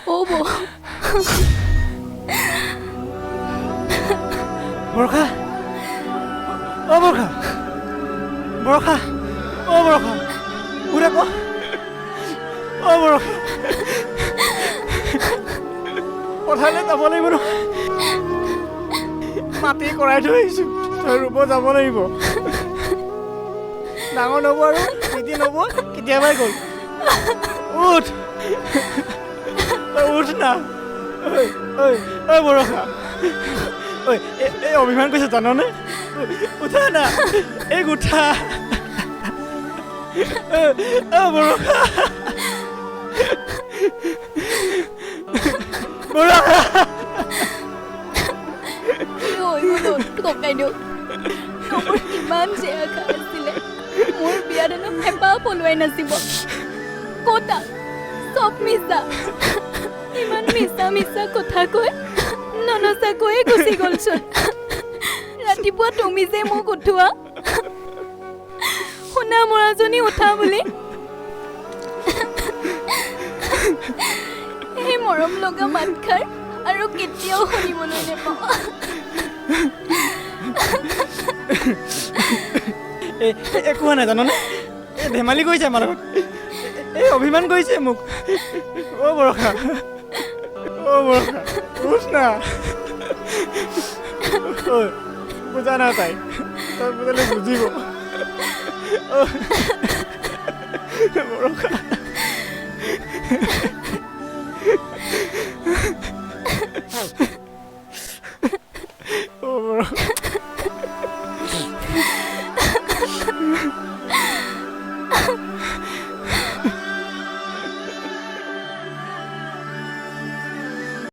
অ' বৌ বৰষা অ বৰষা বৰষা অ বৰষা উৰা ক অ বৰষা পথাৰলৈ যাব লাগিব নহয় মাটি কৰাই থৈ আহিছোঁ তই ৰুব যাব লাগিব ডাঙৰ নব আৰু নিতি নব কেতিয়াবাই গ'ল উঠ উঠ না ঐ ঐ বৰষা ঐ এই অভিমান কৈছে জাননে উঠা না এই উঠা বৰষা বৰষা ককাই দিয়ক মোৰ কিমান যে আশা আছিলে মোৰ বিয়াত হেনো এপাহ পলুৱাই নাচিব কতা চব মিছা ইমান মিছা মিছা কথা কৈ ননচাকৈয়ে গুচি গ'লচোন ৰাতিপুৱা তুমি যে মোক উঠোৱা শুনা মৰাজনী উঠা বুলি সেই মৰম লগা মাতষাৰ আৰু কেতিয়াও শুনিবলৈ নাপাওঁ একো হোৱা নাই জাননে এই ধেমালি কৰিছে আমাৰ লগত এই অভিমান কৰিছে মোক অ বৰষা উঠ না বুজা না তাই তই বুজালে বুজিব বৰষা